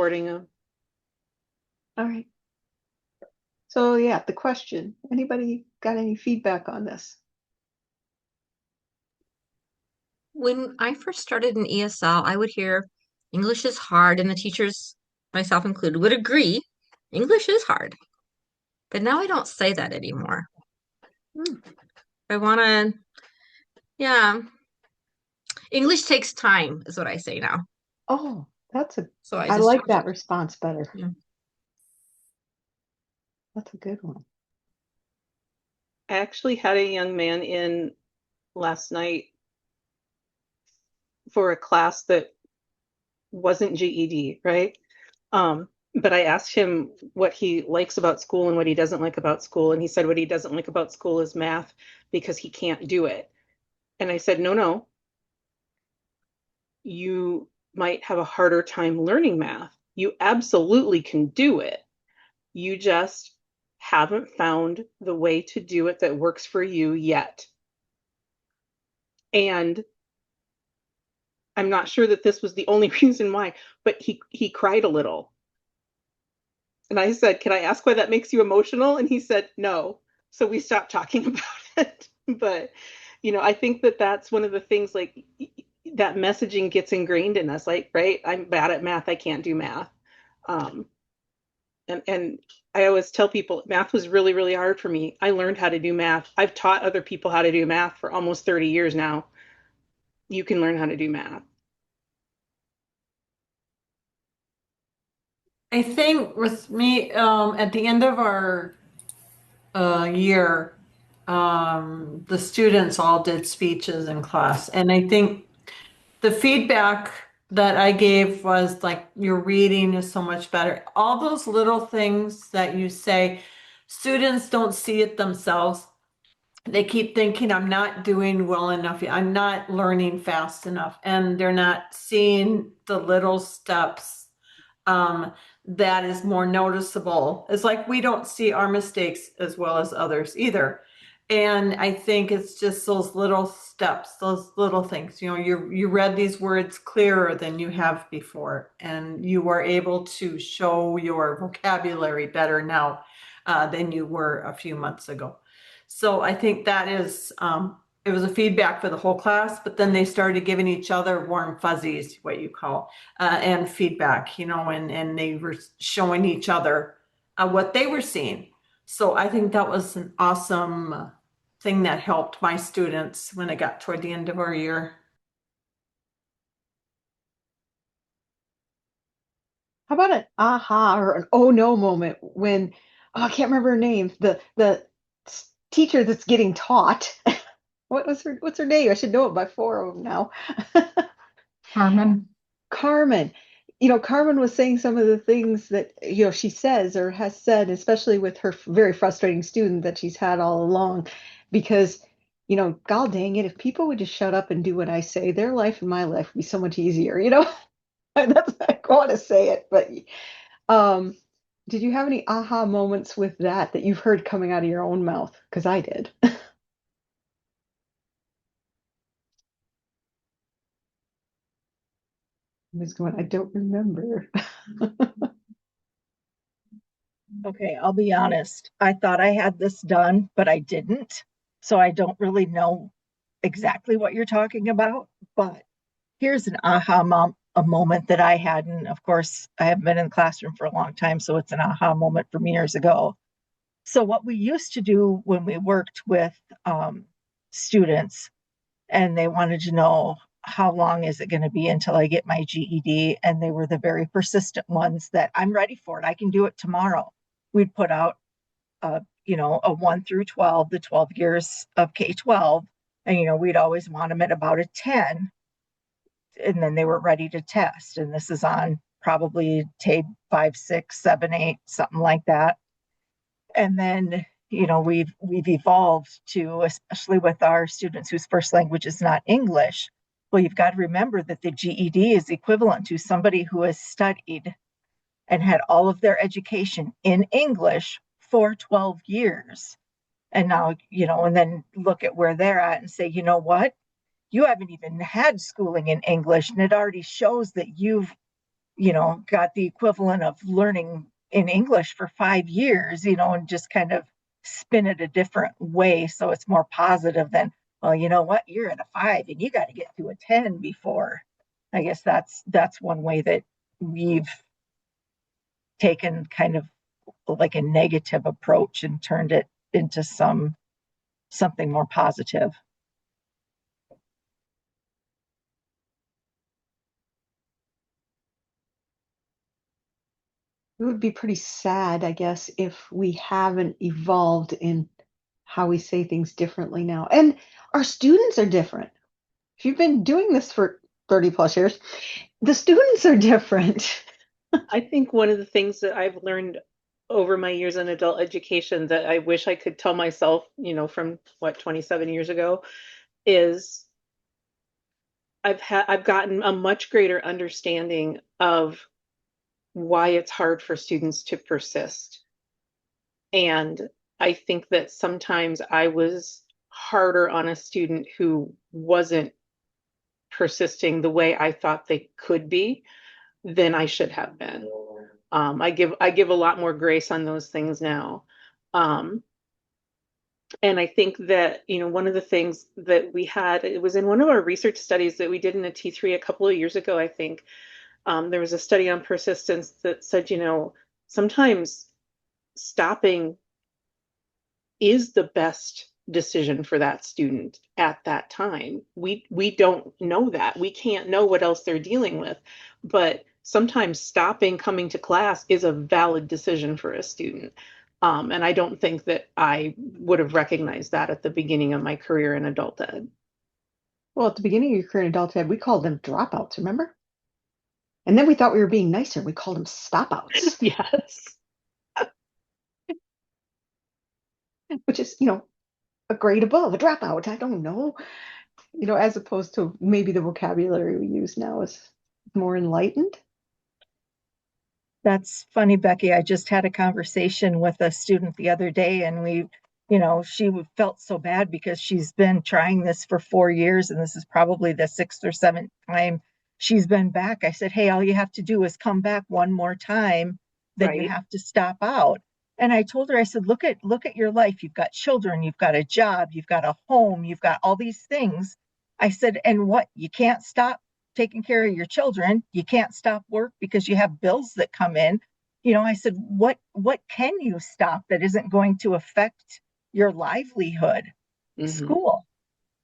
supporting him. All right. So yeah, the question, anybody got any feedback on this? When I first started in ESL, I would hear English is hard, and the teachers, myself included, would agree English is hard. But now I don't say that anymore. Hmm. I want to, yeah, English takes time, is what I say now. Oh, So I I just like change that it. response better. Yeah. That's a good one. I actually had a young man in last night for a class that wasn't GED, right? But I asked him what he likes about school and what he doesn't like about school. And he said what he doesn't like about school is math because he can't do it. And I said, no, no, you might have a harder time learning math. You absolutely can do it. You just haven't found the way to do it that works for you yet. And I'm not sure that this was the only reason why, but he cried a little. And I said, "Can I ask why that makes you emotional?" And he said, "No." So we stopped talking about it. But I think that that's one of the things, like, that messaging gets ingrained in us, like, right? I'm bad at math, I can't do math. Um, and I always tell people math was really, really hard for me. I learned how to do math. I've taught other people how to do math for almost 30 years now. You can learn how to do math. I think with me, at the end of our year, the students all did speeches in class. And I think the feedback that I gave was like, your reading is so much better. All those little things that you say, students don't see it themselves. They keep thinking, I'm not doing well enough. I'm not learning fast enough. And they're not seeing the little steps that is more noticeable. It's like we don't see our mistakes as well as others either. And I think it's just those little steps, those little things. You read these words clearer than you have before, and you are able to show your vocabulary better now than you were a few months ago. So I think that is it was a feedback for the whole class, but then they started giving each other warm fuzzies, what you call, and feedback, and they were showing each other what they were seeing. So I think that was an awesome thing that helped my students when it got toward the end of our year. How about an aha or an oh no moment when, oh, I can't remember her name, the teacher that's getting taught. What's her name? I should know it by four of them now. Carmen. Carmen. Carmen was saying some of the things that, she says or has said, especially with her very frustrating student that she's had all along, because, God dang it, if people would just shut up and do what I say, their life and my life would be so much easier. That's I want to say it, but um, did you have any aha moments with that you've heard coming out of your own mouth? Because I did. I was going, I don't remember. Okay, I'll be honest. I thought I had this done, but I didn't. So I don't really know exactly what you're talking about. But here's an a moment that I had. And of course, I haven't been in the classroom for a long time. So it's an aha moment from years ago. So, what we used to do when we worked with students and they wanted to know how long is it going to be until I get my GED, and they were the very persistent ones that I'm ready for it. I can do it tomorrow. We'd put out, a 1 through 12, the 12 years of K-12, and we'd always want them at about a 10, and then they were ready to test. And this is on probably tape 5, 6, 7, 8, something like that. And then we've evolved to, especially with our students whose first language is not English. Well, you've got to remember that the GED is equivalent to somebody who has studied and had all of their education in English for 12 years. And now, and then look at where they're at and say, you know what? You haven't even had schooling in English, and it already shows that got the equivalent of learning in English for 5 years, and just kind of spin it a different way so it's more positive than, well, you know what, you're at a 5 and you got to get to a 10 before. I guess that's one way that we've taken kind of like a negative approach and turned it into something more positive. It would be pretty sad, I guess, if we haven't evolved in how we say things differently now. And our students are different. If you've been doing this for 30 plus years, the students are different. I think one of the things that I've learned over my years in adult education that I wish I could tell myself, from what, 27 years ago, is I've gotten a much greater understanding of why it's hard for students to persist. And I think that sometimes I was harder on a student who wasn't persisting the way I thought they could be than I should have been. I give a lot more grace on those things now. Um, and I think that, one of the things that we had, it was in one of our research studies that we did in a T3 a couple of years ago, I think. There was a study on persistence that said, sometimes stopping is the best decision for that student at that time. We don't know that. We can't know what else they're dealing with, but sometimes stopping coming to class is a valid decision for a student. And I don't think that I would have recognized that at the beginning of my career in adult ed. Well, at the beginning of your career in adult ed, we called them dropouts, remember? And then we thought we were being nicer. We called them stopouts, Yes. which is, a grade above a dropout. I don't know, as opposed to maybe the vocabulary we use now is more enlightened. That's funny, Becky. I just had a conversation with a student the other day, and she felt so bad because she's been trying this for 4 years, and this is probably the sixth or seventh time she's been back. I said, hey, all you have to do is come back one more time, then you Right. have to stop out. And I told her, I said, look at your life. You've got children, you've got a job, you've got a home, you've got all these things. I said, and what, you can't stop taking care of your children, you can't stop work because you have bills that come in. I said, what can you stop that isn't going to affect your livelihood? Hmm. School.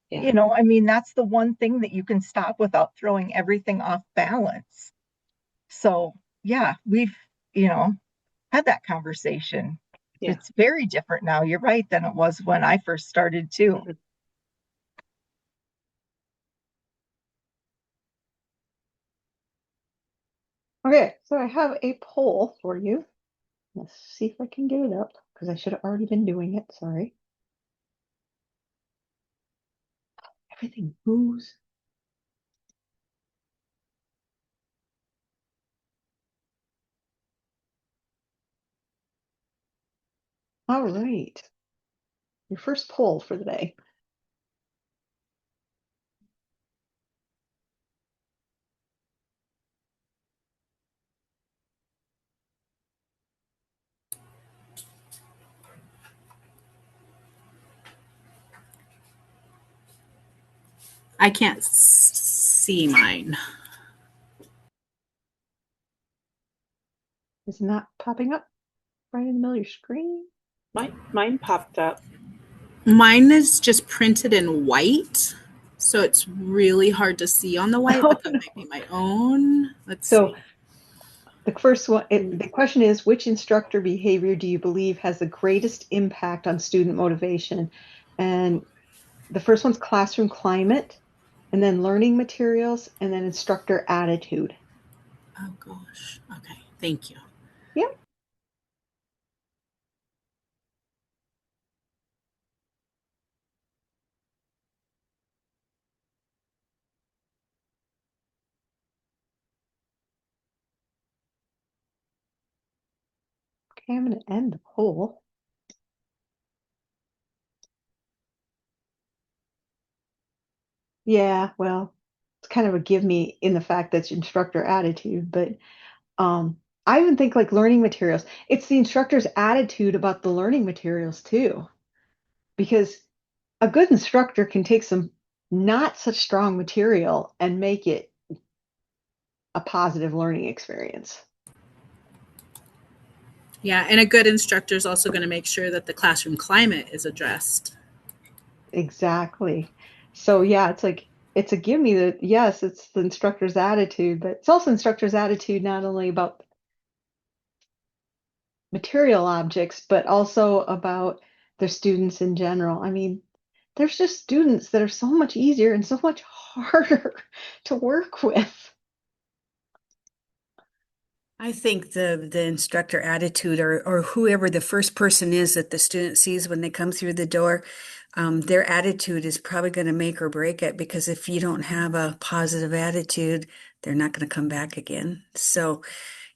Yeah. I mean, that's the one thing that you can stop without throwing everything off balance. So yeah, we've had that conversation. Yeah. It's very different now, you're right, than it was when I first started too. Mhm. Okay, so I have a poll for you. Let's see if I can get it up because I should have already been doing it. Sorry. Everything moves. All right. Your first poll for the day. I can't see mine. Is not popping up right in the middle of your screen. Mine popped up. Mine is just printed in white, so it's really hard to see on the white, Oh but that no. might be my own. Let's So see. the first one, the question is, which instructor behavior do you believe has the greatest impact on student motivation? And the first one's classroom climate, and then learning materials, and then instructor attitude. Oh gosh. Okay. Thank you. Yep. Okay, I'm going to end the poll. Yeah, well, it's kind of a give me in the fact that's instructor attitude, but I even think like learning materials, it's the instructor's attitude about the learning materials too, because a good instructor can take some not such strong material and make it a positive learning experience. Yeah, and a good instructor is also going to make sure that the classroom climate is addressed. Exactly. So yeah, it's like it's a give me that yes, it's the instructor's attitude, but it's also instructor's attitude not only about material objects, but also about their students in general. I mean, there's just students that are so much easier and so much harder to work with. I think the instructor attitude or whoever the first person is that the student sees when they come through the door, their attitude is probably going to make or break it because if you don't have a positive attitude, they're not going to come back again. So,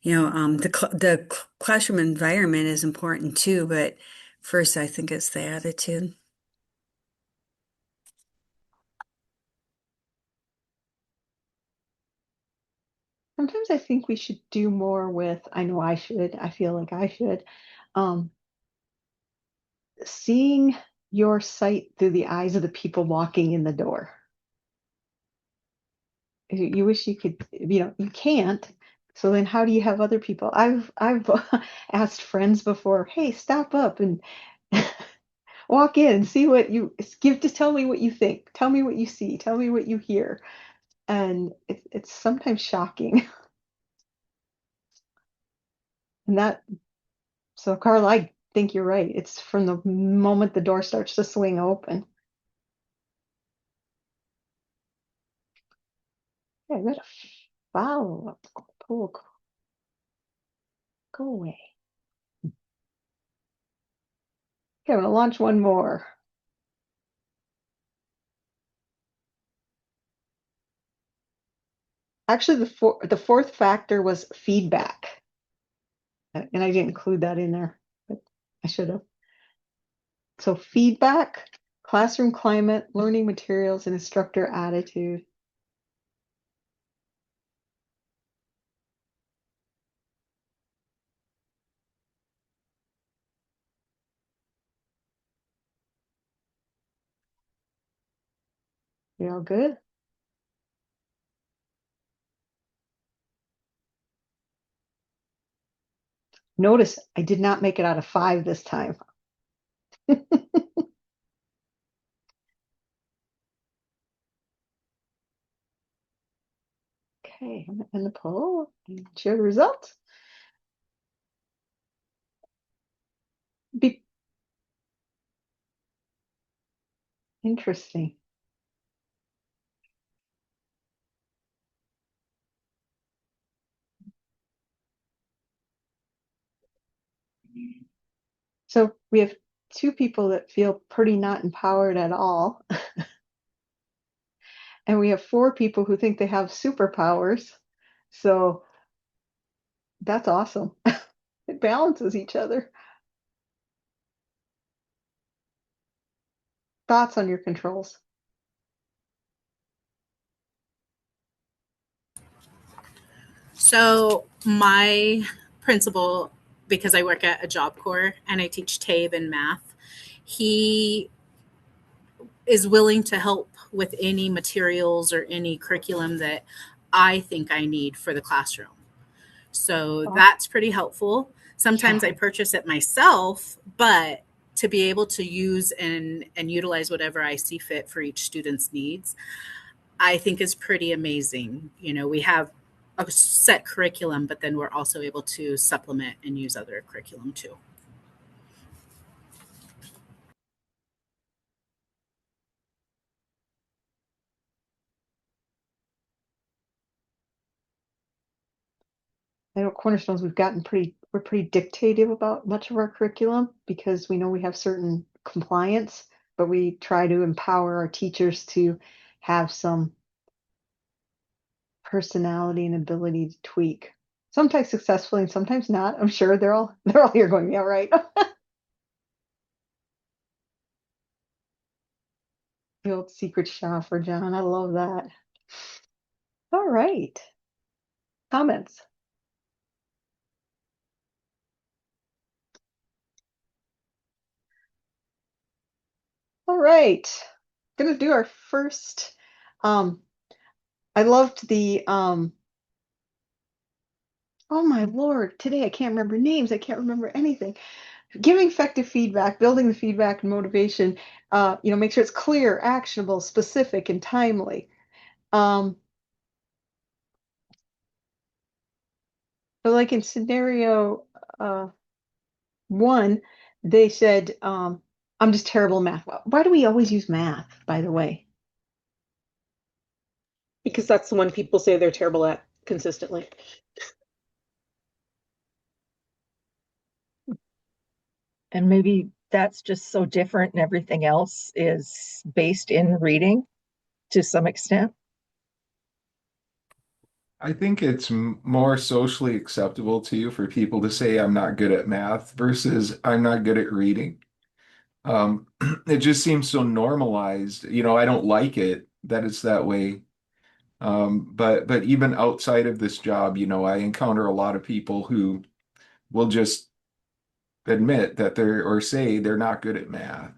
the classroom environment is important too, but first I think it's the attitude. Sometimes I think we should do more with, I know I should, I feel like I should, um, seeing your site through the eyes of the people walking in the door. You wish you could, you can't. So then how do you have other people? I've asked friends before, hey, stop up and walk in and see what you just tell me what you think. Tell me what you see. Tell me what you hear. And it's sometimes shocking. And that, so Carl, I think you're right. It's from the moment the door starts to swing open. Yeah, I got a follow up. Pull, go away. Okay, I'm gonna launch one more. Actually, the fourth factor was feedback, and I didn't include that in there, but I should have. So feedback, classroom climate, learning materials, and instructor attitude. You all good? Notice I did not make it out of 5 this time. Okay, I'm gonna end the poll and share the results. Be interesting. So we have 2 people that feel pretty not empowered at all, and we have 4 people who think they have superpowers. So that's awesome. It balances each other. Thoughts on your controls? So my principal, because I work at a Job Corps and I teach TABE and math, he is willing to help with any materials or any curriculum that I think I need for the classroom. So Oh, that's pretty helpful. Sometimes I yeah. purchase it myself, but to be able to use and utilize whatever I see fit for each student's needs, I think is pretty amazing. We have a set curriculum, but then we're also able to supplement and use other curriculum too. I know Cornerstones, we're pretty dictative about much of our curriculum because we know we have certain compliance, but we try to empower our teachers to have some personality and ability to tweak. Sometimes successfully and sometimes not. I'm sure they're all here going, yeah, right. The old secret shopper, John. I love that. All right. Comments? right. Gonna do our first. I loved the oh my Lord, today I can't remember names, I can't remember anything. Giving effective feedback, building the feedback and motivation, make sure it's clear, actionable, specific, and timely. But like in scenario uh, one, they said, I'm just terrible at math. Why do we always use math, by the way? Because that's the one people say they're terrible at consistently. And maybe that's just so different and everything else is based in reading to some extent. I think it's more socially acceptable to you for people to say I'm not good at math versus I'm not good at reading. It just seems so normalized. I don't like it that it's that way. But even outside of this job, I encounter a lot of people who will just admit that they're or say they're not good at math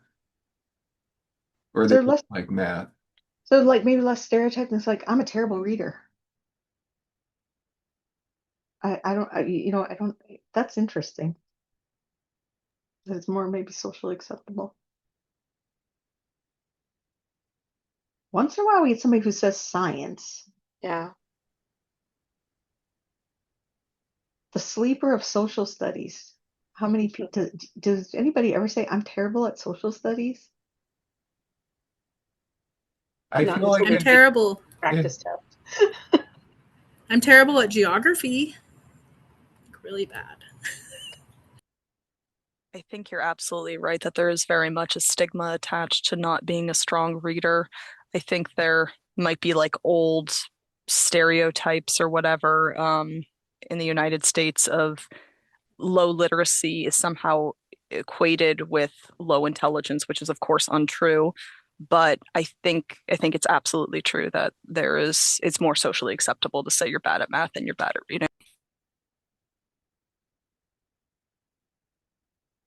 or they So don't less, like math. so like maybe less stereotype. And it's like I'm a terrible reader. I don't, I don't. That's interesting. It's more maybe socially acceptable. Once in a while, we get somebody who says science. Yeah. The sleeper of social studies. How many people does anybody ever say I'm terrible at social studies? I Not feel like until I'm we it, take terrible. yeah, practice test. I'm terrible at geography. Really bad. I think you're absolutely right that there is very much a stigma attached to not being a strong reader. I think there might be like old stereotypes or whatever in the United States of low literacy is somehow equated with low intelligence, which is of course untrue. But I think it's absolutely true that it's more socially acceptable to say you're bad at math than you're bad at reading.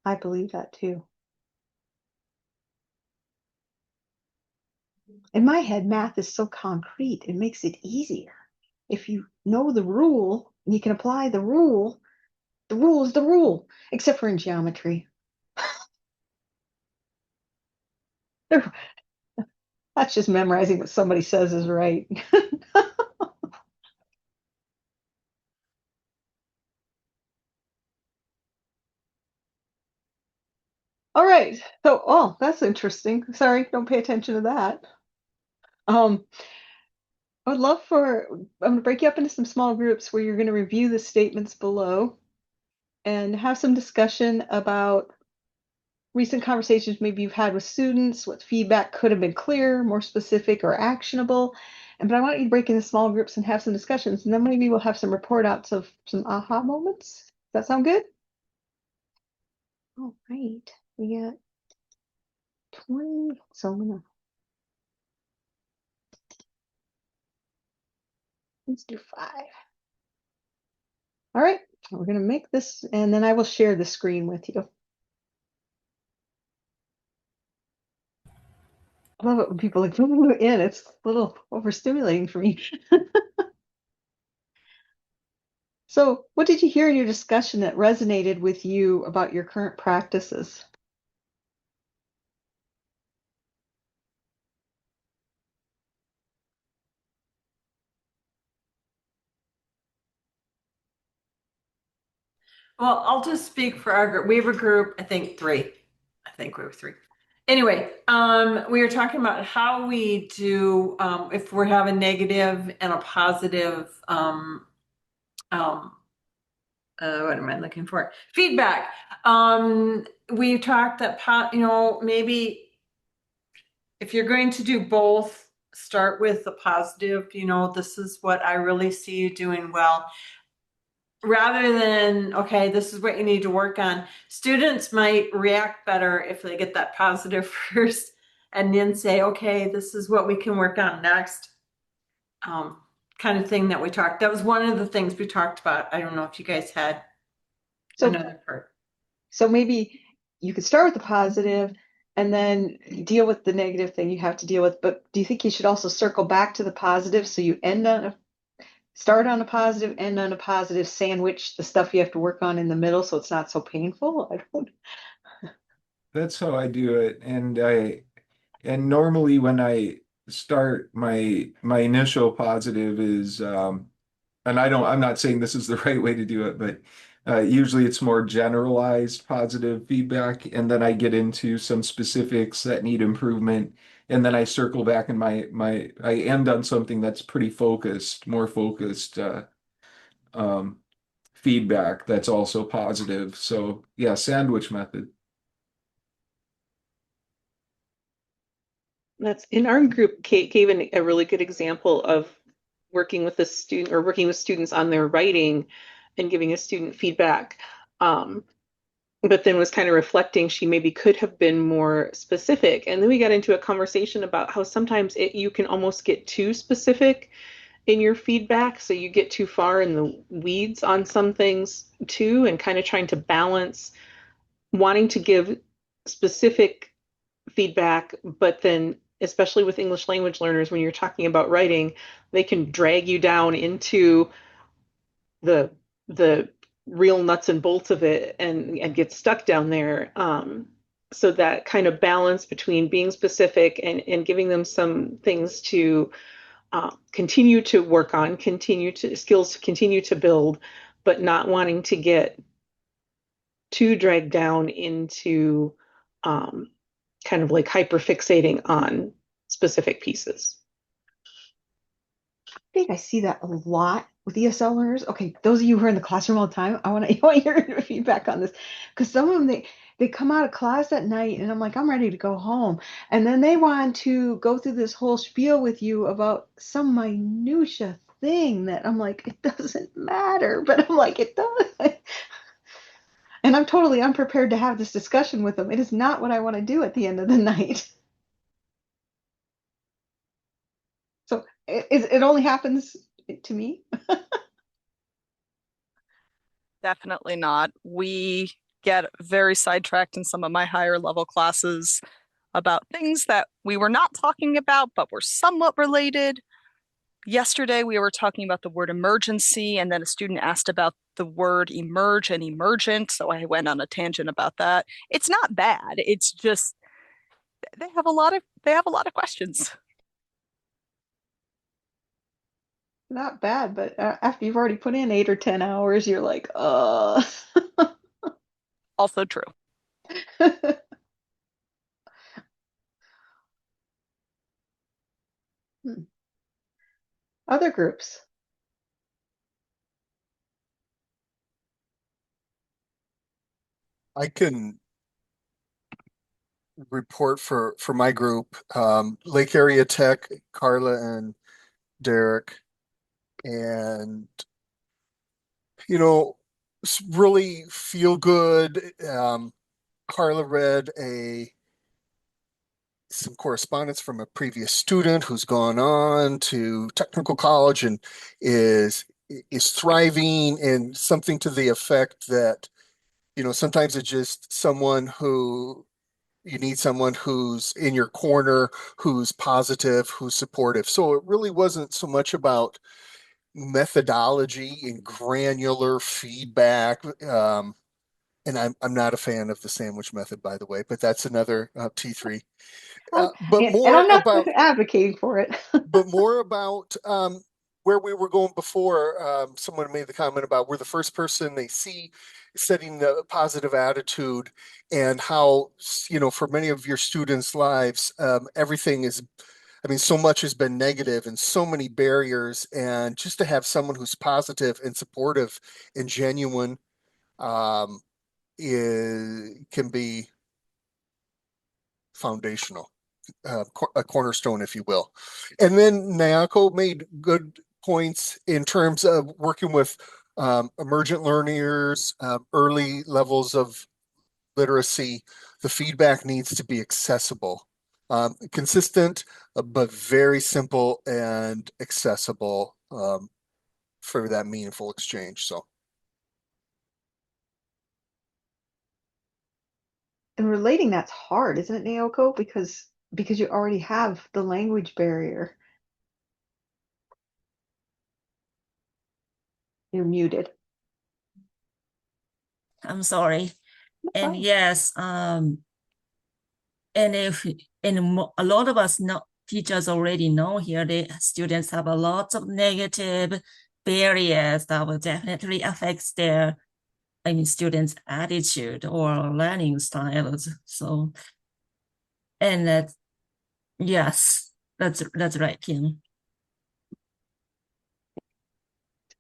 I believe that too. In my head, math is so concrete, it makes it easier. If you know the rule, you can apply the rule is the rule, except for in geometry. That's just memorizing what somebody says is right. All right. So, oh, that's interesting. Sorry, don't pay attention to that. Um, I would love I'm going to break you up into some small groups where you're going to review the statements below and have some discussion about recent conversations maybe you've had with students, what feedback could have been clearer, more specific, or actionable. But I want you to break into small groups and have some discussions, and then maybe we'll have some report outs of some aha moments. Does that sound good? All right. We got 20, so let's do 5. All right, we're gonna make this, and then I will share the screen with you. I love it when people like in. It's a little overstimulating for me. So, what did you hear in your discussion that resonated with you about your current practices? Well, I'll just speak for our group. We have a group, I think 3. I think we were 3. Anyway, we were talking about how we do if we have a negative and a positive what am I looking for? Feedback. We talked that maybe if you're going to do both, start with the positive, this is what I really see you doing well. Rather than, okay, this is what you need to work on. Students might react better if they get that positive first and then say, okay, this is what we can work on next. Kind of thing that we talked. That was one of the things we talked about. I don't know if you guys had So, another part. so maybe you could start with the positive, and then deal with the negative thing you have to deal with. But do you think you should also circle back to the positive so you start on a positive, end on a positive, sandwich the stuff you have to work on in the middle so it's not so painful? I don't. That's how I do it. And normally when I start my initial positive is and I'm not saying this is the right way to do it, but usually it's more generalized positive feedback, and then I get into some specifics that need improvement, and then I circle back and I end on something that's pretty focused, more focused um, feedback that's also positive. So yeah, sandwich method. That's in our group. Kate gave a really good example of working with a student or working with students on their writing and giving a student feedback. Um, but then was kind of reflecting she maybe could have been more specific. And then we got into a conversation about how sometimes you can almost get too specific in your feedback. So you get too far in the weeds on some things too, and kind of trying to balance wanting to give specific feedback, but then especially with English language learners, when you're talking about writing, they can drag you down into the the real nuts and bolts of it and get stuck down there. So that kind of balance between being specific and giving them some things to continue to work on, continue to skills to continue to build, but not wanting to get too dragged down into um, kind of like hyper fixating on specific pieces. I think I see that a lot with ESL learners. Okay, those of you who are in the classroom all the time, I want to hear your feedback on this because some of them they come out of class at night and I'm like, I'm ready to go home. And then they want to go through this whole spiel with you about some minutia thing that I'm like, it doesn't matter, but I'm like, it does. And I'm totally unprepared to have this discussion with them. It is not what I want to do at the end of the night. So it only happens to me. Definitely not. We get very sidetracked in some of my higher level classes about things that we were not talking about, but were somewhat related. Yesterday, we were talking about the word emergency, and then a student asked about the word emerge and emergent. So I went on a tangent about that. It's not bad. It's just they have a lot of questions. Not bad, but after you've already put in 8 or 10 hours, you're like, Also true. Hmm. Other groups. I can report for my group, Lake Area Tech, Carla and Derek, and really feel good. Carla read a some correspondence from a previous student who's gone on to technical college and is is thriving, and something to the effect that, sometimes it's just someone who you need someone who's in your corner, who's positive, who's supportive. So it really wasn't so much about methodology and granular feedback. And I'm not a fan of the sandwich method, by the way, but that's another T3. But And more I'm not about advocating for it. but more about where we were going before. Someone made the comment about we're the first person they see setting the positive attitude, and how, for many of your students' lives, everything is, I mean, so much has been negative and so many barriers, and just to have someone who's positive and supportive and genuine um, can be foundational. A cornerstone, if you will. And then Nayako made good points in terms of working with emergent learners, early levels of literacy. The feedback needs to be accessible, consistent, but very simple and accessible for that meaningful exchange. So And relating that's hard, isn't it, Naoko? Because you already have the language barrier. You're muted. I'm sorry. No And problem. yes, and if a lot of us know teachers already know here the students have a lot of negative barriers that will definitely affect their students' attitude or learning styles. So, and that yes, that's right, Kim.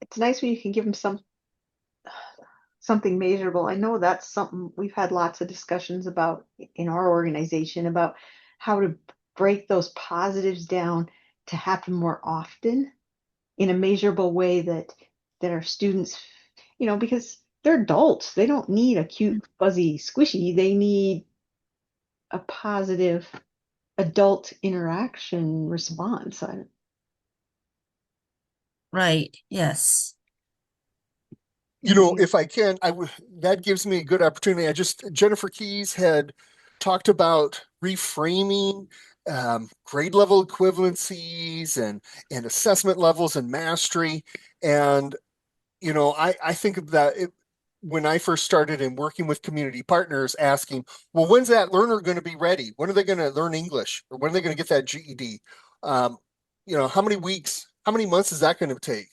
It's nice when you can give them something measurable. I know that's something we've had lots of discussions about in our organization about how to break those positives down to happen more often in a measurable way that our students, because they're adults. They don't need a cute, fuzzy, squishy. They need a positive adult interaction response. Right, yes. You know, if I can, that gives me a good opportunity. Jennifer Keys had talked about reframing grade level equivalencies and assessment levels and mastery. And, I think of that when I first started in working with community partners, asking, well, when's that learner going to be ready? When are they going to learn English? Or when are they going to get that GED? Um, how many weeks, how many months is that going to take?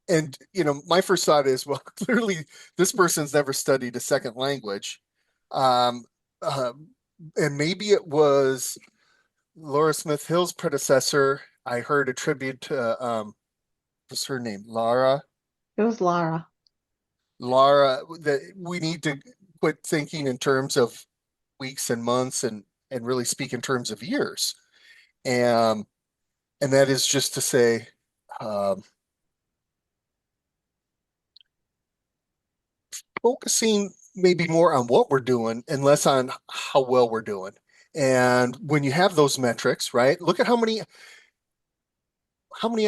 And, my first thought is, well, clearly this person's never studied a second language. Um, uh, and maybe it was Laura Smith Hill's predecessor. I heard a tribute to, what's her name? It was Lara. Laura, that we need to quit thinking in terms of weeks and months and really speak in terms of years. And and that is just to say, um, focusing maybe more on what we're doing and less on how well we're doing. And when you have those metrics, right? Look at how many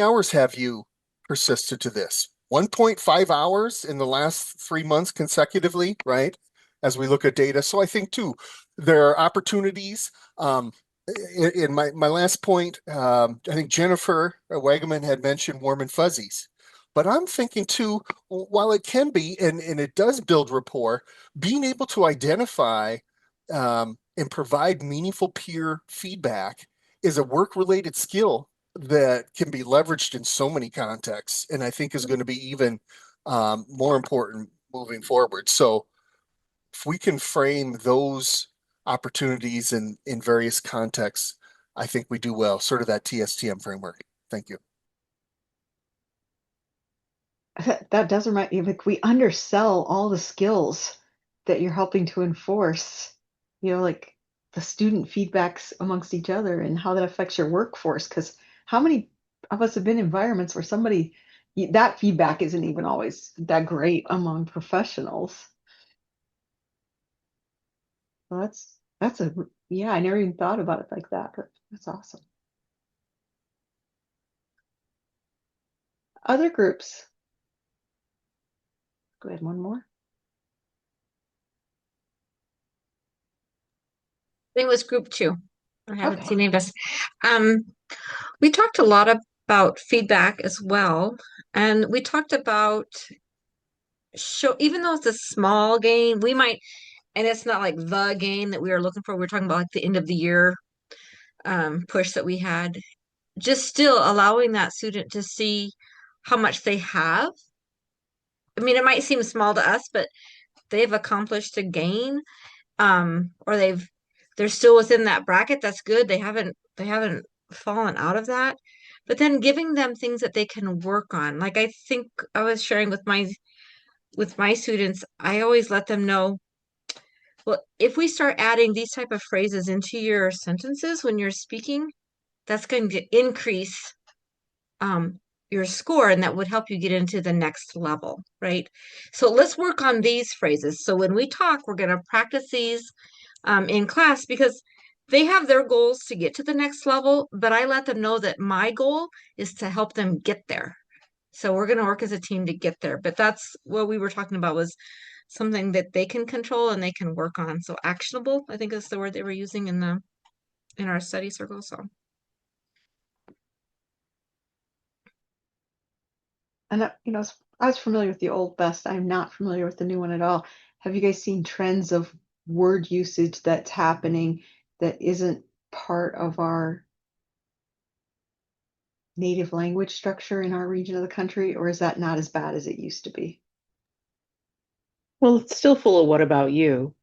hours have you persisted to this? 1.5 hours in the last 3 months consecutively, right? As we look at data. So I think too, there are opportunities. In my last point, I think Jennifer Wagaman had mentioned warm and fuzzies. But I'm thinking too, while it can be, and it does build rapport, being able to identify and provide meaningful peer feedback is a work-related skill that can be leveraged in so many contexts, and I think is going to be even more important moving forward. So if we can frame those opportunities in various contexts, I think we do well, sort of that TSTM framework. Thank you. That does remind me, like we undersell all the skills that you're helping to enforce, like the student feedbacks amongst each other and how that affects your workforce. Because how many of us have been in environments where that feedback isn't even always that great among professionals? Well, yeah, I never even thought about it like that, but that's awesome. Other groups. Go ahead, one more. It was group 2. I haven't Okay. seen any of us. Um, we talked a lot about feedback as well, and we talked about even though it's a small gain, we might, and it's not like the gain that we were looking for. We are talking about like the end of the year push that we had. Just still allowing that student to see how much they have. I mean, it might seem small to us, but they've accomplished a gain, or they're still within that bracket. That's good. They haven't fallen out of that. But then giving them things that they can work on. Like I think I was sharing with my students, I always let them know, well, if we start adding these type of phrases into your sentences when you're speaking, that's going to increase um, your score, and that would help you get into the next level, right? So let's work on these phrases. So when we talk, we're going to practice these in class because they have their goals to get to the next level, but I let them know that my goal is to help them get there. So we're going to work as a team to get there. But that's what we were talking about was something that they can control and they can work on. So actionable, I think is the word they were using in our study circle. So And I was familiar with the old best. I'm not familiar with the new one at all. Have you guys seen trends of word usage that's happening that isn't part of our native language structure in our region of the country, or is that not as bad as it used to be? Well, it's still full of what about you?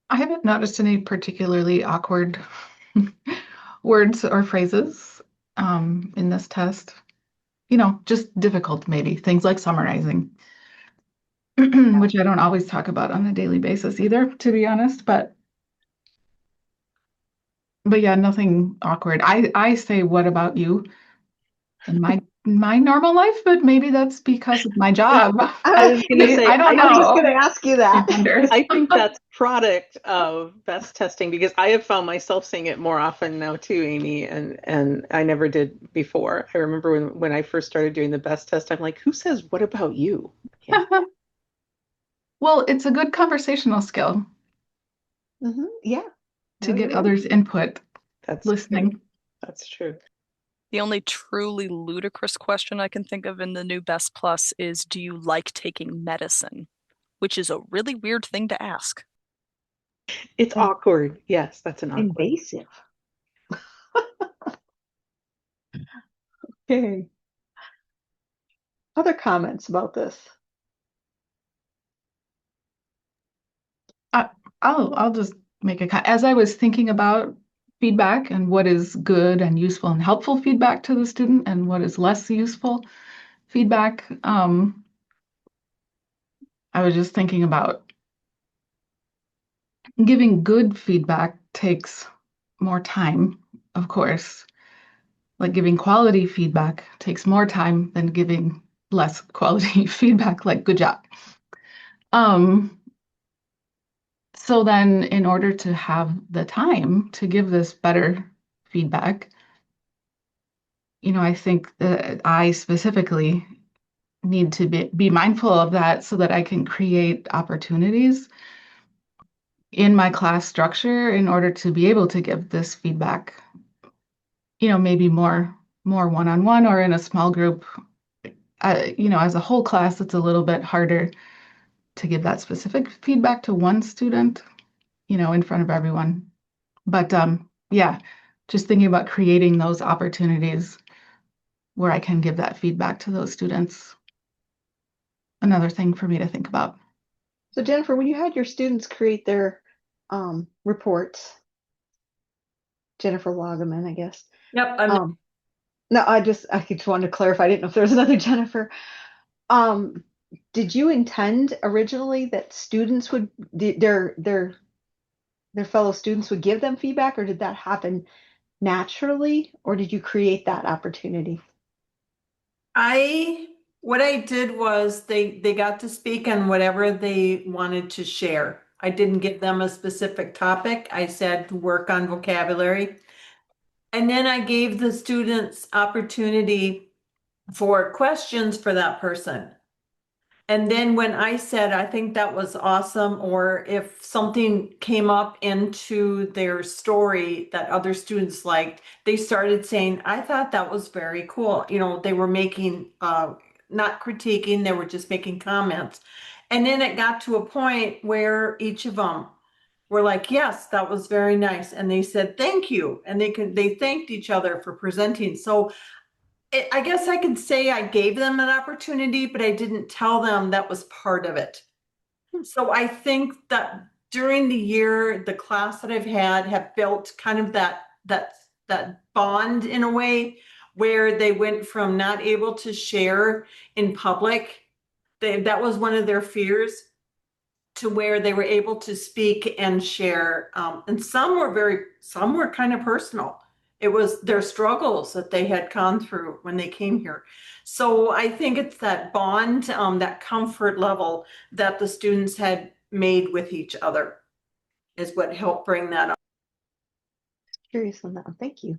I haven't noticed any particularly awkward words or phrases in this test. Just difficult, maybe things like summarizing, which I don't always talk about on a daily basis either, to be honest. But yeah, nothing awkward. I say, "What about you?" in my normal life, but maybe that's because of my job. I was going to say, I don't I was just know. going to ask you that. I think that's product of best testing because I have found myself saying it more often now too, Amy, and I never did before. I remember when I first started doing the best test, I'm like, who says what about you? Yeah. Well, it's a good conversational skill Yeah. to No, get you're right. others' input, That's listening. true. That's true. The only truly ludicrous question I can think of in the new Best Plus is, do you like taking medicine? Which is a really weird thing to ask. It's That's awkward. Yes, that's an awkward. invasive. Okay. Other comments about this? I'll just make as I was thinking about feedback and what is good and useful and helpful feedback to the student and what is less useful feedback. I was just thinking about giving good feedback takes more time, of course. Like giving quality feedback takes more time than giving less quality feedback, like good job. So then in order to have the time to give this better feedback, I think that I specifically need to be mindful of that so that I can create opportunities in my class structure in order to be able to give this feedback, maybe more one-on-one or in a small group. As a whole class, it's a little bit harder to give that specific feedback to one student, in front of everyone. But yeah, just thinking about creating those opportunities where I can give that feedback to those students. Another thing for me to think about. So Jennifer, when you had your students create their reports, Jennifer Lagaman, I guess. Yep. No, I just wanted to clarify. I didn't know if there was another Jennifer. Did you intend originally that students would their fellow students would give them feedback, or did that happen naturally, or did you create that opportunity? What I did was they got to speak on whatever they wanted to share. I didn't give them a specific topic. I said work on vocabulary. And then I gave the students opportunity for questions for that person. And then when I said, I think that was awesome, or if something came up into their story that other students liked, they started saying, I thought that was very cool. They were making, not critiquing, they were just making comments. And then it got to a point where each of them were like, yes, that was very nice. And they said, thank you. And they thanked each other for presenting. So I guess I could say I gave them an opportunity, but I didn't tell them that was part of it. So I think that during the year, the class that I've had have built kind of that bond in a way where they went from not able to share in public. That was one of their fears, to where they were able to speak and share. And some were kind of personal. It was their struggles that they had gone through when they came here. So I think it's that bond, that comfort level that the students had made with each other is what helped bring that up. Curious on that one. Thank you.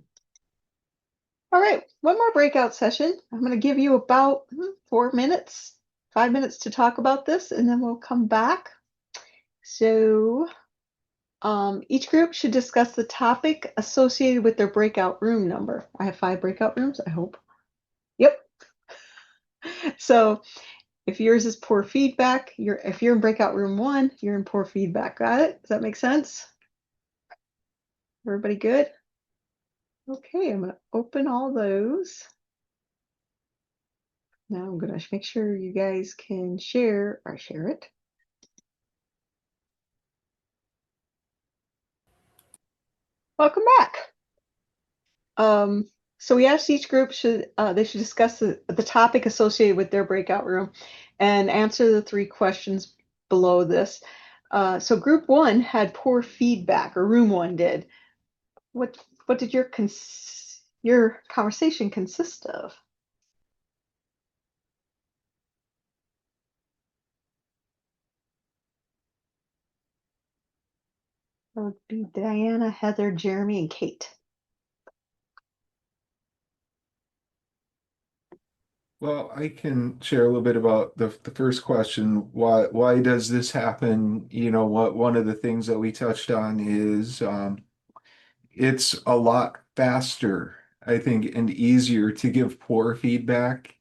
All right, one more breakout session. I'm going to give you about 4 minutes, 5 minutes to talk about this, and then we'll come back. So each group should discuss the topic associated with their breakout room number. I have 5 breakout rooms, I hope. Yep. So if yours is poor feedback, if you're in breakout room 1, you're in poor feedback. Got it? Does that make sense? Everybody good? Okay, I'm going to open all those. Now I'm going to make sure you guys can share or share it. Welcome back. So we asked each group they should discuss the topic associated with their breakout room and answer the 3 questions below this. So group 1 had poor feedback, or room 1 did. What did your conversation consist of? That would be Diana, Heather, Jeremy, and Kate. Well, I can share a little bit about the first question. Why does this happen? You know, what one of the things that we touched on is it's a lot faster, I think, and easier to give poor feedback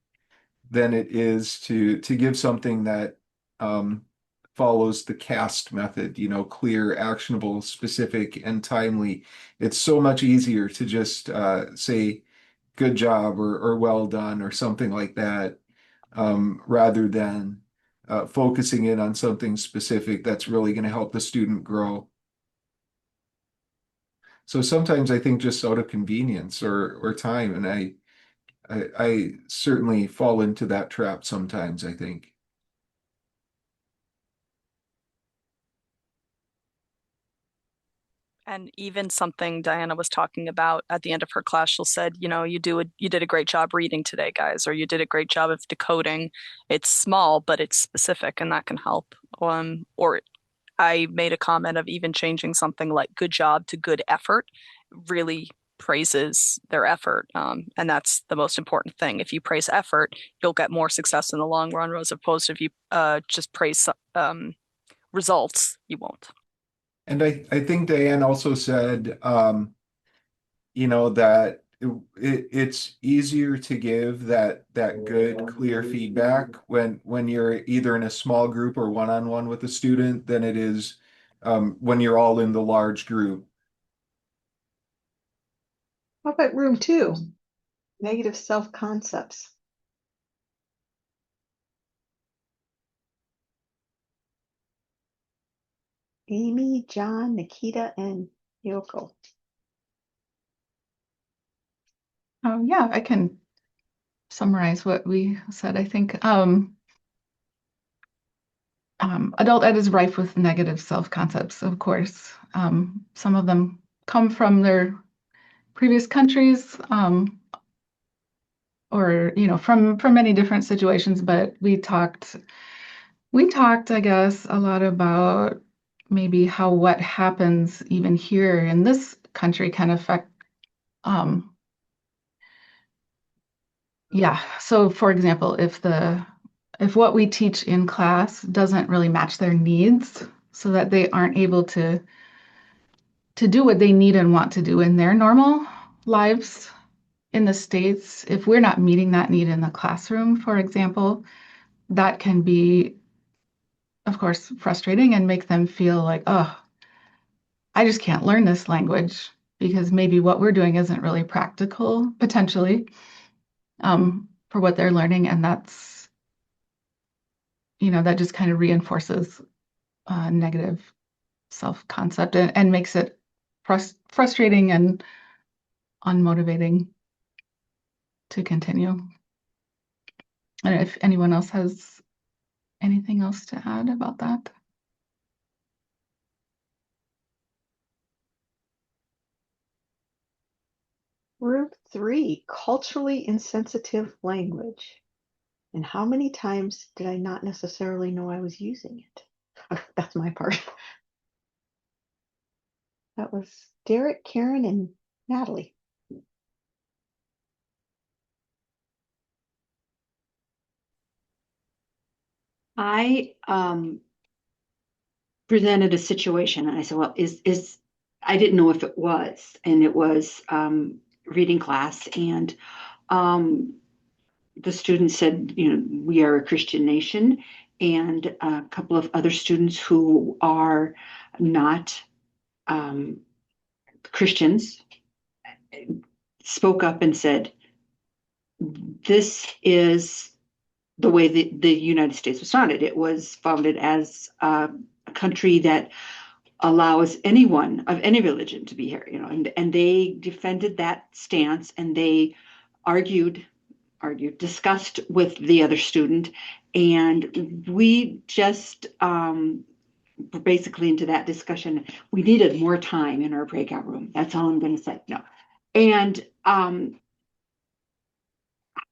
than it is to give something that um, follows the CAST method, you know, clear, actionable, specific, and timely. It's so much easier to just say good job or well done or something like that, rather than focusing in on something specific that's really going to help the student grow. So sometimes I think just out of convenience or time, and I certainly fall into that trap sometimes, I think. And even something Diana was talking about at the end of her class, she'll said, you know, you did a great job reading today, guys, or you did a great job of decoding. It's small, but it's specific, and that can help. Or I made a comment of even changing something like good job to good effort really praises their effort. And that's the most important thing. If you praise effort, you'll get more success in the long run, as opposed to if you just praise results, you won't. And I think Diane also said, you know, that it's easier to give that good, clear feedback when you're either in a small group or one-on-one with a student than it is when you're all in the large group. How about room 2? Negative self-concepts. Amy, John, Nikita, and Yoko. Oh, yeah, I can summarize what we said. I think adult ed is rife with negative self-concepts, of course. Some of them come from their previous countries, or from many different situations. But we talked, I guess, a lot about maybe how what happens even here in this country can affect. Yeah. So, for example, if what we teach in class doesn't really match their needs, so that they aren't able to do what they need and want to do in their normal lives in the States, if we're not meeting that need in the classroom, for example, that can be, of course, frustrating and make them feel like, oh, I just can't learn this language because maybe what we're doing isn't really practical, potentially, for what they're learning. And that just kind of reinforces negative self-concept and makes it frustrating and unmotivating to continue. And if anyone else has anything else to add about that? Room 3, culturally insensitive language. And how many times did I not necessarily know I was using it? That's my part. That was Derek, Karen, and Natalie. I presented a situation and I said, well, is I didn't know if it was, and it was reading class, and the student said, we are a Christian nation, and a couple of other students who are not Christians spoke up and said, this is the way the United States was founded. It was founded as a country that allows anyone of any religion to be here, and they defended that stance, and they argued, discussed with the other student, and we just were basically into that discussion. We needed more time in our breakout room. That's all I'm going to say. No, and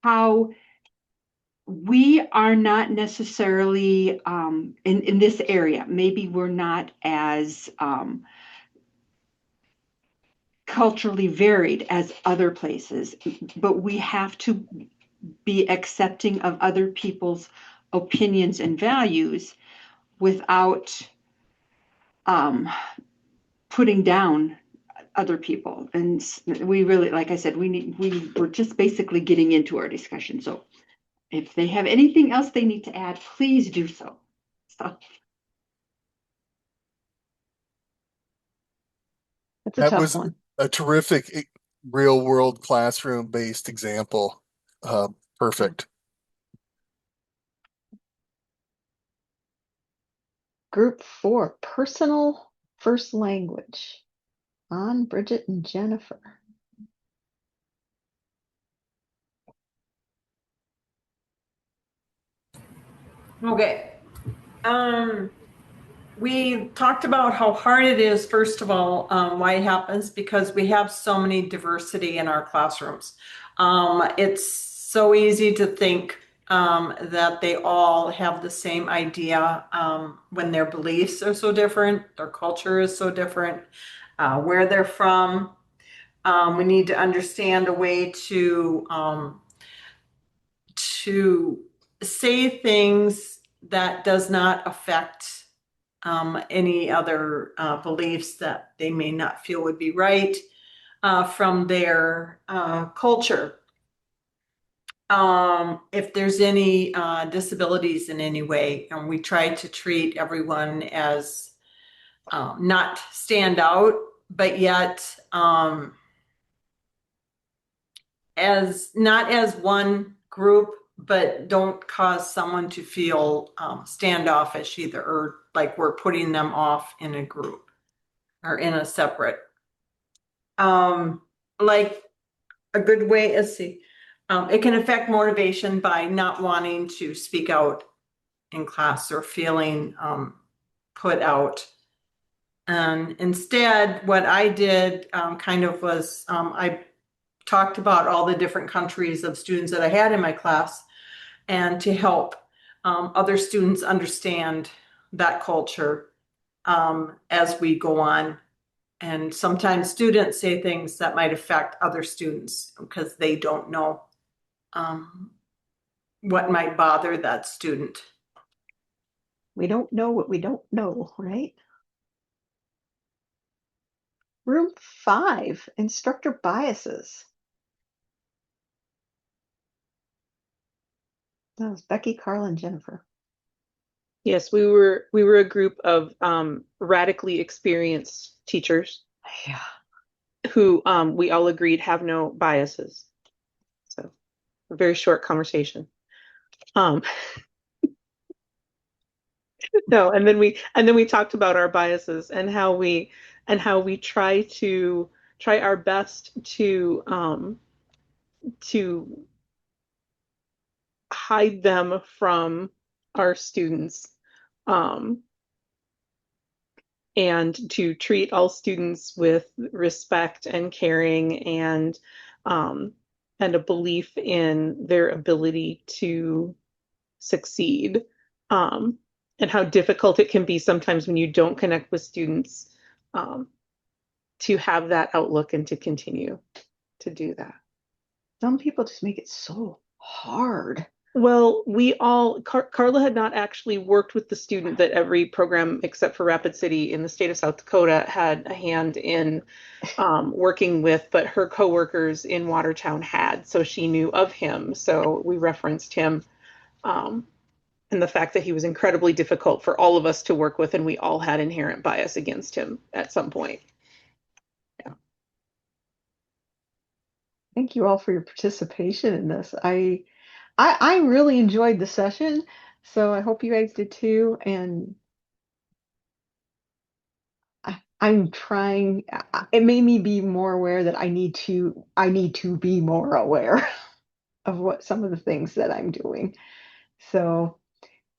how we are not necessarily in this area. Maybe we're not as culturally varied as other places, but we have to be accepting of other people's opinions and values without putting down other people. And we really, like I said, we're just basically getting into our discussion. So if they have anything else they need to add, please do so. That's a That tough was one. a terrific real world classroom based example. Perfect. Group 4, personal first language. On Bridget and Jennifer. Okay. We talked about how hard it is, first of all, why it happens, because we have so many diversity in our classrooms. It's so easy to think that they all have the same idea when their beliefs are so different, their culture is so different, where they're from. We need to understand a way to say things that does not affect any other beliefs that they may not feel would be right from their culture. If there's any disabilities in any way, and we try to treat everyone as not stand out, but yet as not as one group, but don't cause someone to feel standoffish either, or like we're putting them off in a group or in a separate. Like a good way, let's see, it can affect motivation by not wanting to speak out in class or feeling put out. And instead, what I did kind of was I talked about all the different countries of students that I had in my class, and to help other students understand that culture as we go on. And sometimes students say things that might affect other students because they don't know what might bother that student. We don't know what we don't know, right? Room 5, instructor biases. That was Becky, Carl, and Jennifer. Yes, we were a group of radically experienced teachers. Yeah. Who we all agreed have no biases. So a very short conversation. No, and then we talked about our biases and how we try our best to hide them from our students, and to treat all students with respect and caring, and a belief in their ability to succeed, and how difficult it can be sometimes when you don't connect with students, to have that outlook and to continue to do that. Some people just make it so hard. Well, Carla had not actually worked with the student that every program except for Rapid City in the state of South Dakota had a hand in working with, but her coworkers in Watertown had, so she knew of him. So we referenced him, and the fact that he was incredibly difficult for all of us to work with, and we all had inherent bias against him at some point. Yeah. Thank you all for your participation in this. I really enjoyed the session, so I hope you guys did too. And I'm trying. It made me be more aware that I need to be more aware of what some of the things that I'm doing. So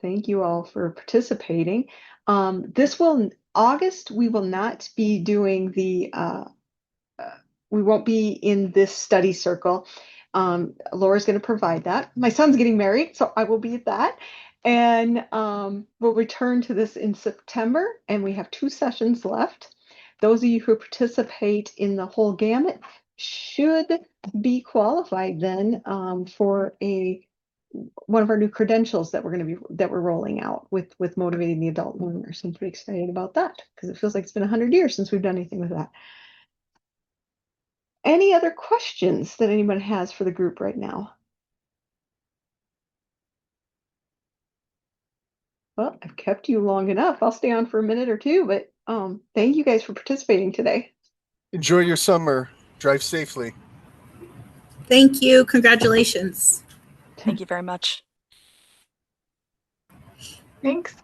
thank you all for participating. August, we will not be doing we won't be in this study circle. Laura's going to provide that. My son's getting married, so I will be at that. And we'll return to this in September, and we have 2 sessions left. Those of you who participate in the whole gamut should be qualified then for one of our new credentials that we're rolling out with motivating the adult learners. I'm pretty excited about that because it feels like it's been 100 years since we've done anything with that. Any other questions that anyone has for the group right now? Well, I've kept you long enough. I'll stay on for a minute or two, but thank you guys for participating today. Enjoy your summer. Drive safely. Thank you. Congratulations. Thank you very much. Thanks.